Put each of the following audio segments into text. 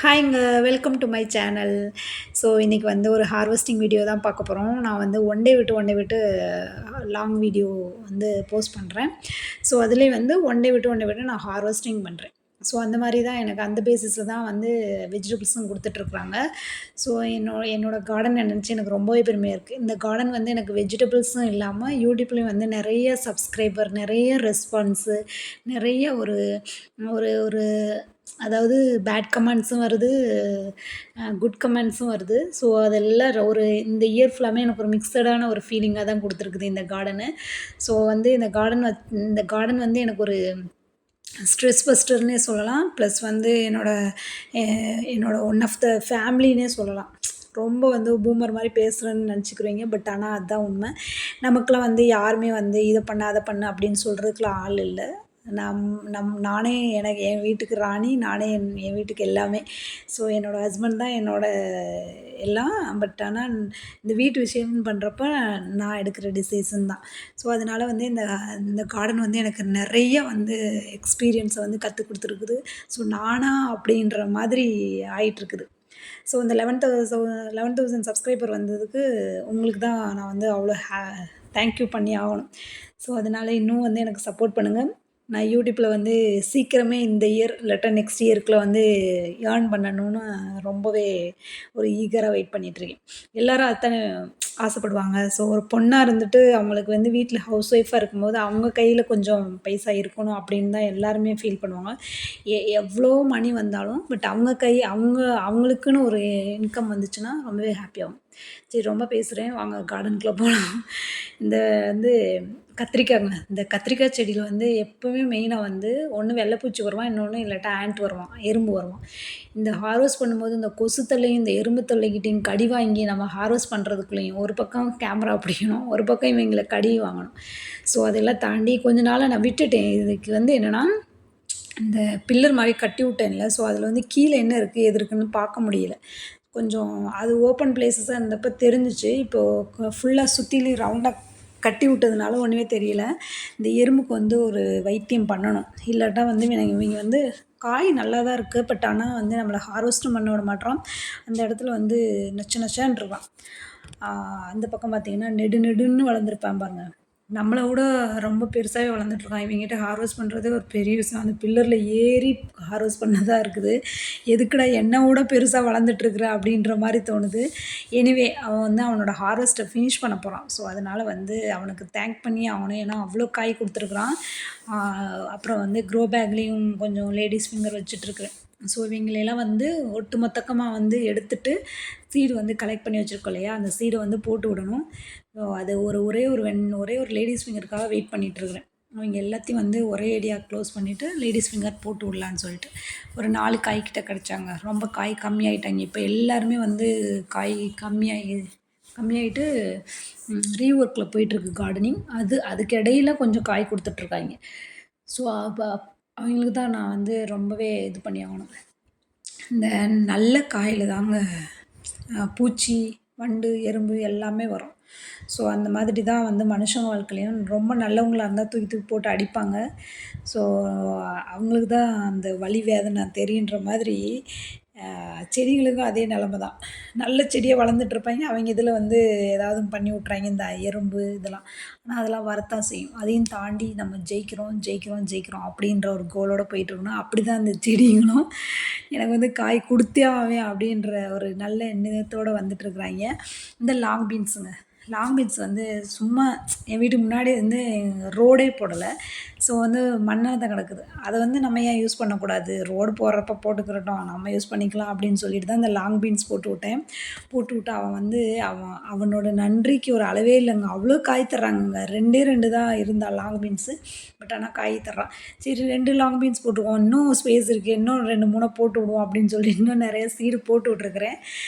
ஹாய்ங்க. Welcome to my channel. So இன்னைக்கு வந்து ஒரு ஹார்வெஸ்டிங் வீடியோ தான் பார்க்க போறோம். நான் வந்து ஒன் டே விட்டு லாங் வீடியோ வந்து போஸ்ட் பண்றேன். ஸோ அதிலயே வந்து ஒன் டே விட்டு நான் ஹார்வெஸ்டிங் பண்றேன். ஸோ அந்த மாரி தான் எனக்கு அந்த பேசிஸ்ல தான் வந்து வெஜிடபிள்ஸும் குடுத்துட்ருக்காங்க. ஸோ என்னோட கார்டன் நெனச்சு எனக்கு ரொம்பவே பெருமையா இருக்கு. இந்த கார்டன் வந்து எனக்கு வெஜிடபிள்ஸும் இல்லாம யூடியூப்லயும் வந்து நெறைய சப்ஸ்கிரைபர், நெறைய ரெஸ்பான்ஸு, நெறைய ஒரு ஒரு ஒரு அதாவது பேட் கமெண்ட்ஸும் வருது, குட் கமெண்ட்ஸும் வருது. ஸோ அதெல்லாம் ஒரு இந்த இயர் ஃபுல்லாமே எனக்கு ஒரு மிக்ஸடான ஒரு ஃபீலிங்கா தான் குடுத்துருக்குது இந்த கார்டனு. ஸோ வந்து இந்த கார்டன் வந்து எனக்கு ஒரு ஸ்ட்ரெஸ் பஸ்டர்னே சொல்லலாம். ப்ளஸ் வந்து எ என்னோட ஒன் ஆஃப் த ஃபேமிலின்னே சொல்லலாம். ரொம்ப வந்து பூமர் மாரி பேசுறேன்னு நெனச்சுக்குருவீங்க. பட் ஆனா அதான் உண்ம. நமக்கெல்லாம் வந்து யாருமே வந்து இத பண்ணு, அத பண்ணு அப்படின்னு சொல்றதுக்குலாம் ஆள் இல்ல. நம் நானே எனக்கு என் வீட்டுக்கு ராணி, நானே என் வீட்டுக்கு எல்லாமே. ஸோ என்னோட ஹஸ்பண்ட் தான் என்னோட எல்லாம். பட் ஆனா இந்த வீட்டு விஷயம்னு பண்றப்ப நான் எடுக்கிற டிசிஷன் தான். ஸோ அதனால வந்து இந்த கார்டன் வந்து எனக்கு நெறைய வந்து எக்ஸ்பீரியன்ஸ வந்து கத்துக் குடுத்துருக்குது. ஸோ நானா அப்படின்ற மாதிரி ஆயிட்டுருக்குது. ஸோ இந்த 11,000 சப்ஸ்கிரைபர் வந்ததுக்கு உங்களுக்கு தான் நான் வந்து அவ்வளோ தேங்க் யூ பண்ணி ஆகணும். ஸோ அதனால இன்னும் வந்து எனக்கு சப்போர்ட் பண்ணுங்க. நான் யூடியூப்ல வந்து சீக்கிரமே இந்த இயர் இல்லாட்டா நெக்ஸ்ட் இயர்க்குள்ள வந்து ஏர்ன் பண்ணணும்னு ரொம்பவே ஒரு ஈகரா வெயிட் பண்ணிட்டுருக்கேன். எல்லாரும் அதானே ஆசைப்படுவாங்க. ஸோ ஒரு பொண்ணா இருந்துட்டு அவங்களுக்கு வந்து வீட்ல ஹவுஸ் ஒய்ஃபா இருக்கும்போது, அவங்க கையில கொஞ்சம் பைசா இருக்கணும் அப்படின்னு தான் எல்லாருமே ஃபீல் பண்ணுவாங்க. எவ்வளோ மணி வந்தாலும், பட் அவங்களுக்குன்னு ஒரு இன்கம் வந்துச்சுன்னா ரொம்பவே ஹாப்பியாகும். சரி ரொம்ப பேசுறேன். வாங்க கார்டனுக்குள்ள போலாம். இந்த வந்து கத்திரிக்காய்ங்க. இந்த கத்திரிக்காய் செடியில வந்து எப்பவுமே மெயினா வந்து ஒண்ணு வெள்ளைப்பூச்சி வருவான், இன்னொன்னு இல்லாட்டா ஆண்ட் வருவான், எறும்பு வருவான். இந்த ஹார்வெஸ்ட் பண்ணும்போது இந்த கொசு தொல்லையும், இந்த எறும்பு தொல்லைக்கிட்டயும் கடி வாங்கி நம்ம ஹார்வெஸ்ட் பண்ணுறதுக்குள்ளயும் ஒரு பக்கம் கேமரா பிடிக்கணும், ஒரு பக்கம் இவைங்கள கடி வாங்கணும். ஸோ அதெல்லாம் தாண்டி கொஞ்ச நாளா நான் விட்டுட்டேன். இதுக்கு வந்து என்னன்னா, இந்த பில்லர் மாரி கட்டி விட்டேன்ல, ஸோ அதில வந்து கீழ என்ன இருக்கு, எது இருக்குன்னு பார்க்க முடியல. கொஞ்சம் அது ஓப்பன் பிளேஸஸா இருந்தப்ப தெரிஞ்சுச்சு. இப்போ ஃபுல்லா சுத்திலும் ரவுண்டா கட்டி விட்டதுனால ஒண்ணுமே தெரியல. இந்த எறும்புக்கு வந்து ஒரு வைத்தியம் பண்ணணும். இல்லாட்டா வந்து இவைங்க வந்து காய் நல்லா தான் இருக்கு. பட் ஆனா வந்து நம்மள ஹார்வெஸ்ட்டும் பண்ண விட மாட்றான். அந்த இடத்துல வந்து நச்சு நச்சான்னு இருக்கான். அந்த பக்கம் பார்த்தீங்கன்னா, நெடு நெடுன்னு வளர்ந்துருப்பான் பாருங்க. நம்மள விட ரொம்ப பெருசாவே வளர்ந்துட்டுருக்கான். இவன்கிட்ட ஹார்வெஸ்ட் பண்ணுறதே ஒரு பெரிய விஷயம். அந்த பில்லர்ல ஏறி ஹார்வெஸ்ட் பண்ணதா இருக்குது. எதுக்குடா என்ன விட பெருசா வளர்ந்துட்டுருக்குற அப்படின்ற மாரி தோணுது. எனிவே அவன் வந்து அவனோட ஹார்வெஸ்ட்ட ஃபினிஷ் பண்ண போறான். ஸோ அதனால வந்து அவனுக்கு தேங்க் பண்ணியே ஆகணும். ஏன்னா அவ்வளோ காய் குடுத்துருக்குறான். அப்புறம் வந்து க்ரோ பேக்லேயும் கொஞ்சம் லேடீஸ் ஃபிங்கர் வச்சுட்டுருக்குறேன். ஸோ இவைங்களெல்லாம் வந்து ஒட்டுமொத்தமா வந்து எடுத்துட்டு சீடு வந்து கலெக்ட் பண்ணி வச்சிருக்கோம் இல்லையா? அந்த சீட வந்து போட்டு விடணும். ஸோ அது ஒரே ஒரு லேடீஸ் ஃபிங்கருக்காக வெயிட் பண்ணிட்டுருக்குறேன். அவங்க எல்லாத்தையும் வந்து ஒரே அடியா க்ளோஸ் பண்ணிவிட்டு லேடீஸ் ஃபிங்கர் போட்டு விடலான்னு சொல்லிட்டு. ஒரு 4 காய் கிட்ட கிடைச்சாங்க. ரொம்ப காய் கம்மியாயிட்டாங்க. இப்ப எல்லாருமே வந்து காய் கம்மியாயிட்டு ரீவொர்க்ல போயிட்டுருக்கு கார்டனிங். அதுக்கு இடையில கொஞ்சம் காய் குடுத்துட்ருக்காய்ங்க. ஸோ அவங்களுக்கு தான் நான் வந்து ரொம்பவே இது பண்ணி ஆகணும். இந்த நல்ல காயில தாங்க பூச்சி, வண்டு, எறும்பு எல்லாமே வரும். ஸோ அந்த மாதிரி தான் வந்து மனுஷங்க வாழ்க்கையிலயும் ரொம்ப நல்லவங்களா இருந்தா தூக்கி தூக்கி போட்டு அடிப்பாங்க. ஸோ அவங்களுக்கு தான் அந்த வலி வேதனை தெரியுன்ற மாதிரி செடிகளுக்கும் அதே நிலைமை தான். நல்ல செடியா வளர்ந்துட்டுருப்பாய்ங்க. அவங்க இதில வந்து ஏதாவது பண்ணி விட்றாய்ங்க இந்த எறும்பு இதெல்லாம். ஆனா அதெல்லாம் வரத்தான் செய்யும். அதையும் தாண்டி நம்ம ஜெயிக்கிறோம் அப்படின்ற ஒரு கோலோட போயிட்டுருக்கணும். அப்படிதான் இந்த செடிங்களும் எனக்கு வந்து காய் குடுத்தே ஆவேன் அப்படின்ற ஒரு நல்ல எண்ணத்தோட வந்துட்டுருக்குறாய்ங்க. இந்த லாங் பீன்ஸுங்க. லாங் பீன்ஸ் வந்து சும்மா என் வீட்டுக்கு முன்னாடி வந்து ரோடே போடல. ஸோ வந்து மண்ணா தான் கிடக்குது. அத வந்து நம்ம ஏன் யூஸ் பண்ணக்கூடாது? ரோடு போடுறப்ப போட்டுக்கிறட்டும். நம்ம யூஸ் பண்ணிக்கலாம் அப்படின்னு சொல்லிட்டு தான் இந்த லாங் பீன்ஸ் போட்டு விட்டேன். போட்டுவிட்டு அவன் வந்து அவனோட நன்றிக்கு ஒரு அளவே இல்லங்க. அவ்வளோ காய் தர்றாங்கங்க. 2 தான் இருந்தா லாங் பீன்ஸு. பட் ஆனா காய் தர்றான். சரி 2 லாங் பீன்ஸ் போட்டுருவோம். இன்னும் ஸ்பேஸ் இருக்கு. இன்னும் 2, 3 போட்டு விடுவோம் அப்படின்னு சொல்லி இன்னும் நெறைய சீடு போட்டு விட்டுருக்கிறேன்.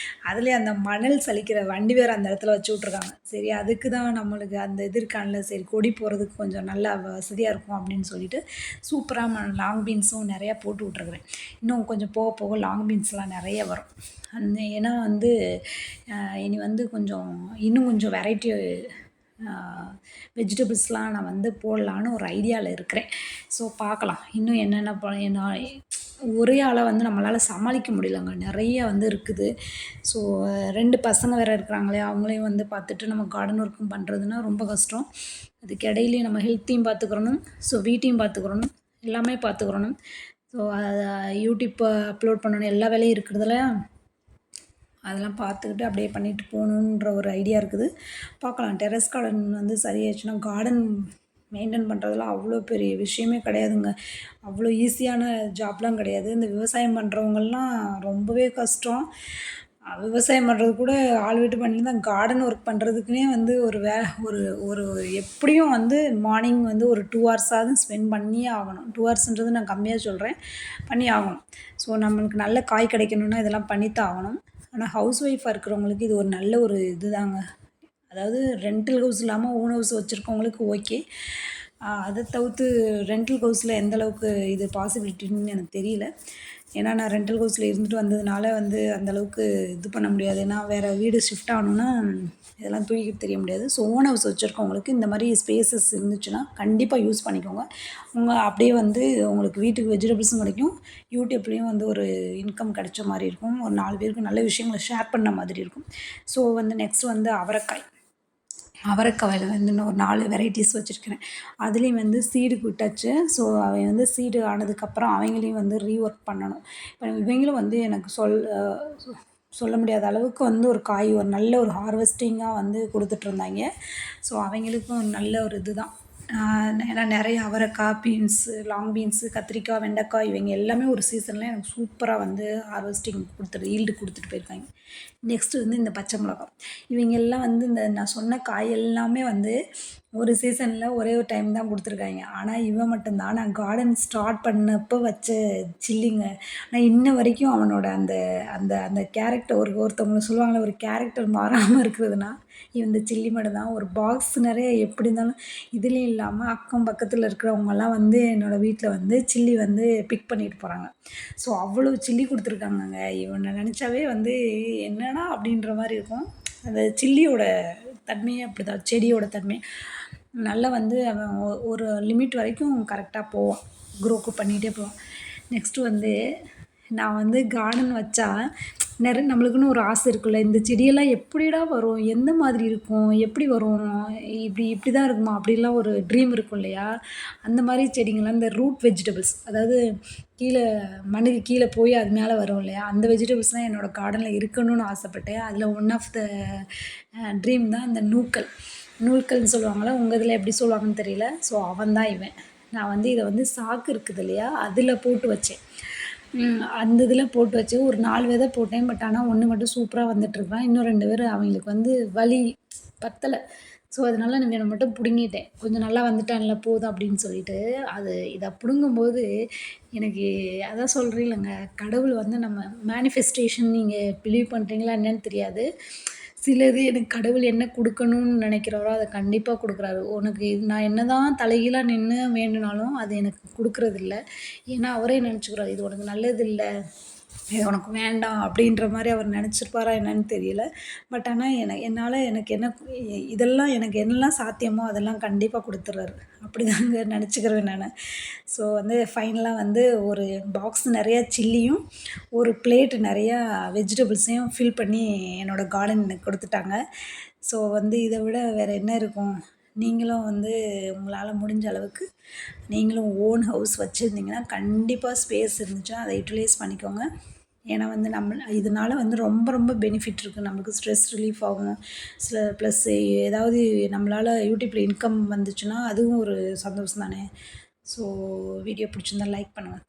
அதுலயும் அந்த மணல் சலிக்கிற வண்டி வேற அந்த இடத்துல வச்சு விட்ருக்காங்க. சரி அதுக்கு தான் நம்மளுக்கு அந்த இது இருக்கான்ல, சரி கொடி போடுறதுக்கு கொஞ்சம் நல்லா வசதியா இருக்கும் அப்படின்னு சொல்லிட்டு, சூப்பரா லாங் பீன்ஸும் நெறையா போட்டு விட்டுருக்குறேன். இன்னும் கொஞ்சம் போக போக லாங் பீன்ஸ்லாம் நெறைய வரும். ஏன்னா வந்து இனி வந்து இன்னும் கொஞ்சம் வெரைட்டி வெஜிடபிள்ஸ்லாம் நான் வந்து போடலான்னு ஒரு ஐடியால இருக்கிறேன். ஸோ பார்க்கலாம். இன்னும் என்னென்ன என்ன ஒரே ஆளா வந்து நம்மளால சமாளிக்க முடியலங்க. நெறைய வந்து இருக்குது. ஸோ 2 பசங்க வேற இருக்கிறாங்களே, அவங்களையும் வந்து பார்த்துட்டு நம்ம கார்டன் ஒர்க்கும் பண்ணுறதுன்னா ரொம்ப கஷ்டம். அதுக்கு இடையிலயும் நம்ம ஹெல்த்தையும் பார்த்துக்கிறணும். ஸோ வீட்டையும் பார்த்துக்கிறணும். எல்லாமே பார்த்துக்கிறணும். ஸோ யூடியூப் அப்லோட் பண்ணணும். எல்லா வேலையும் இருக்கிறதுல அதெல்லாம் பார்த்துக்கிட்டு அப்படியே பண்ணிட்டு போகணுன்ற ஒரு ஐடியா இருக்குது. பார்க்கலாம். டெர்ரஸ் கார்டன் வந்து சரியாச்சுன்னா, கார்டன் மெயின்டெயின் பண்ணுறதெல்லாம் அவ்வளோ பெரிய விஷயமே கிடையாதுங்க. அவ்வளோ ஈஸியான ஜாப்லாம் கிடையாது. இந்த விவசாயம் பண்ணுறவங்கலாம் ரொம்பவே கஷ்டம். விவசாயம் பண்ணுறது கூட ஆள் விட்டு பண்ணியிருந்தா, கார்டன் ஒர்க் பண்ணுறதுக்குன்னே வந்து ஒரு ஒரு எப்படியும் வந்து மார்னிங் வந்து ஒரு 2 ஹார்ஸாவது ஸ்பெண்ட் பண்ணியே ஆகணும். 2 ஹார்ஸ்ன்றது நான் கம்மியா சொல்கிறேன். பண்ணி ஆகணும். ஸோ நம்மளுக்கு நல்ல காய் கிடைக்கணும்னா இதெல்லாம் பண்ணித்தான் ஆகணும். ஆனா ஹவுஸ் ஒய்ஃபா இருக்கிறவங்களுக்கு இது ஒரு நல்ல ஒரு இதுதாங்க. அதாவது ரென்டல் ஹவுஸ் இல்லாம ஓன் ஹவுஸ் வச்சிருக்கவங்களுக்கு ஓகே. அத தவிர்த்து ரென்டல் ஹவுஸ்ல எந்த அளவுக்கு இது பாசிபிலிட்டின்னு எனக்கு தெரியல. ஏன்னா நான் ரென்டல் ஹவுஸ்ல இருந்துட்டு வந்ததுனால வந்து அந்த அளவுக்கு இது பண்ண முடியாது. ஏன்னா வேற வீடு ஷிஃப்ட் ஆகணும்னா இதெல்லாம் தூக்கிட்டு திரிய முடியாது. ஸோ ஓன் ஹவுஸ் வச்சிருக்கவங்களுக்கு இந்த மாரி ஸ்பேசஸ் இருந்துச்சுன்னா கண்டிப்பா யூஸ் பண்ணிக்கோங்க. அப்படியே வந்து உங்களுக்கு வீட்டுக்கு வெஜிடபிள்ஸும் கிடைக்கும். யூடியூப்லேயும் வந்து ஒரு இன்கம் கிடைச்ச மாரி இருக்கும். ஒரு 4 பேருக்கு நல்ல விஷயங்கள ஷேர் பண்ண மாதிரி இருக்கும். ஸோ வந்து நெக்ஸ்ட் வந்து அவரைக்காய். அவரைக்காயில வந்து நான் ஒரு 4 வெரைட்டிஸ் வச்சுருக்கிறேன். அதுலேயும் வந்து சீடுக்கு விட்டாச்சு. ஸோ அவன் வந்து சீடு ஆனதுக்கப்புறம் அவங்களையும் வந்து ரீஒர்க் பண்ணணும். இப்போ இவங்களும் வந்து எனக்கு சொல்ல முடியாத அளவுக்கு வந்து ஒரு காய் ஒரு நல்ல ஒரு ஹார்வெஸ்டிங்கா வந்து குடுத்துட்ருந்தாய்ங்க. ஸோ அவங்களுக்கும் நல்ல ஒரு இதுதான். ஏன்னா நெறைய அவரைக்காய், பீன்ஸு, லாங் பீன்ஸு, கத்திரிக்காய், வெண்டைக்காய் இவங்க எல்லாமே ஒரு சீசன்ல எனக்கு சூப்பரா வந்து ஹார்வெஸ்டிங் ஈல்டு குடுத்துட்டு போயிருக்காய்ங்க. நெக்ஸ்ட்டு வந்து இந்த பச்சை மிளகாய். இவங்க எல்லாம் வந்து இந்த நான் சொன்ன காய் எல்லாமே வந்து ஒரு சீசன்ல ஒரே ஒரு டைம் தான் குடுத்துருக்காய்ங்க. ஆனா இவன் மட்டும் தான் நான் கார்டன் ஸ்டார்ட் பண்ணப்போ வச்ச சில்லிங்க. ஆனா இன்ன வரைக்கும் அவனோட அந்த அந்த அந்த கேரக்டர் ஒருத்தவங்க சொல்லுவாங்கல்ல, ஒரு கேரக்டர் மாறாம இருக்கிறதுனா, இந்த சில்லி மட்டும் தான். ஒரு பாக்ஸ் நெறைய எப்படி இருந்தாலும் இதுலயும் இல்லாம அக்கம் பக்கத்துல இருக்கிறவங்கலாம் வந்து என்னோட வீட்ல வந்து சில்லி வந்து பிக் பண்ணிட்டு போறாங்க. ஸோ அவ்வளோ சில்லி குடுத்துருக்காங்கங்க. இவன நெனச்சாவே வந்து என்னடா! அப்படின்ற மாரி இருக்கும். அந்த சில்லியோட தன்மையே அப்படிதான். செடியோட தன்மை. நல்லா வந்து அவன் ஒரு லிமிட் வரைக்கும் கரெக்ட்டா போவான். க்ரோக்கு பண்ணிகிட்டே போவான். நெக்ஸ்ட்டு வந்து நான் வந்து கார்டன் வச்சா நம்மளுக்குன்னு ஒரு ஆசை இருக்குல்ல. இந்த செடியெல்லாம் எப்படிடா வரும்? எந்த மாதிரி இருக்கும்? எப்படி வரும்? இப்படி தான் இருக்குமா? அப்படிலாம் ஒரு ட்ரீம் இருக்கும் இல்லையா? அந்த மாரி செடிங்கலாம் இந்த ரூட் வெஜிடபிள்ஸ் அதாவது கீழ மண்ணுக்கு கீழ போய் அது மேல வரும் இல்லையா? அந்த வெஜிடபிள்ஸ்லாம் என்னோட கார்டன்ல இருக்கணும்னு ஆசைப்பட்டேன். அதில ஒன் ஆஃப் த ட்ரீம் தான் இந்த நூக்கல். நூல்கல்ன்னு சொல்லுவாங்கல்ல. உங்க இதில எப்படி சொல்லுவாங்கன்னு தெரியல. ஸோ அவன் தான் இவன். நான் வந்து இத வந்து சாக்கு இருக்குது இல்லையா? அதில போட்டு வச்சேன். அந்த இதில போட்டு வச்சு ஒரு 4 விதை போட்டேன். பட் ஆனா 1 மட்டும் சூப்பரா வந்துட்டுருக்கான். இன்னும் 2 பேரு அவங்களுக்கு வந்து வழி பத்தல. ஸோ, அதனால நான் இவன மட்டும் புடுங்கிட்டேன். கொஞ்சம் நல்லா வந்துட்டான்ல போதும் அப்படின்னு சொல்லிட்டு. இத புடுங்கும்போது எனக்கு அதான் சொல்றேன்லங்க, கடவுள் வந்து நம்ம மேனிஃபெஸ்டேஷன் நீங்க பிலீவ் பண்றீங்களா என்னன்னு தெரியாது. சிலது எனக்கு கடவுள் என்ன குடுக்கணும்னு நெனைக்கிறாரோ, அத கண்டிப்பா குடுக்குறாரு. உனக்கு இது நான் என்னதான் தலைகீழா நின்னு வேண்டுனாலும், அது எனக்கு குடுக்குறதில்ல. ஏன்னா, அவரே நெனச்சுக்கிறாரு, இது உனக்கு நல்லதில்ல. இது உனக்கு வேண்டாம் அப்படின்ற மாரி அவர் நெனச்சிருப்பாரா என்னன்னு தெரியல. பட் ஆனா என்னால எனக்கு என்ன இதெல்லாம் எனக்கு என்னலாம் சாத்தியமோ அதெல்லாம் கண்டிப்பா குடுத்துர்றாரு. அப்படிதாங்க நெனச்சுக்கிறேன் நானு. ஸோ வந்து ஃபைனலா வந்து ஒரு பாக்ஸ் நெறையா சில்லியும், ஒரு பிளேட் நெறையா வெஜிடபிள்ஸையும் ஃபில் பண்ணி என்னோட கார்டன் எனக்கு குடுத்துட்டாங்க. ஸோ வந்து இத விட வேற என்ன இருக்கும்? நீங்களும் வந்து உங்களால முடிஞ்ச அளவுக்கு நீங்களும் ஓன் ஹவுஸ் வச்சிருந்தீங்கன்னா, கண்டிப்பா ஸ்பேஸ் இருந்துச்சுன்னா, அத யுட்டிலைஸ் பண்ணிக்கோங்க. ஏன்னா வந்து இதனால வந்து ரொம்ப ரொம்ப பெனிஃபிட் இருக்கு. நமக்கு ஸ்ட்ரெஸ் ரிலீஃப் ஆகும். ப்ளஸ் ஏதாவது நம்மளால யூடியூப்ல இன்கம் வந்துச்சுன்னா, அதுவும் ஒரு சந்தோஷம் தானே! ஸோ வீடியோ பிடிச்சிருந்தா லைக் பண்ணுங்க.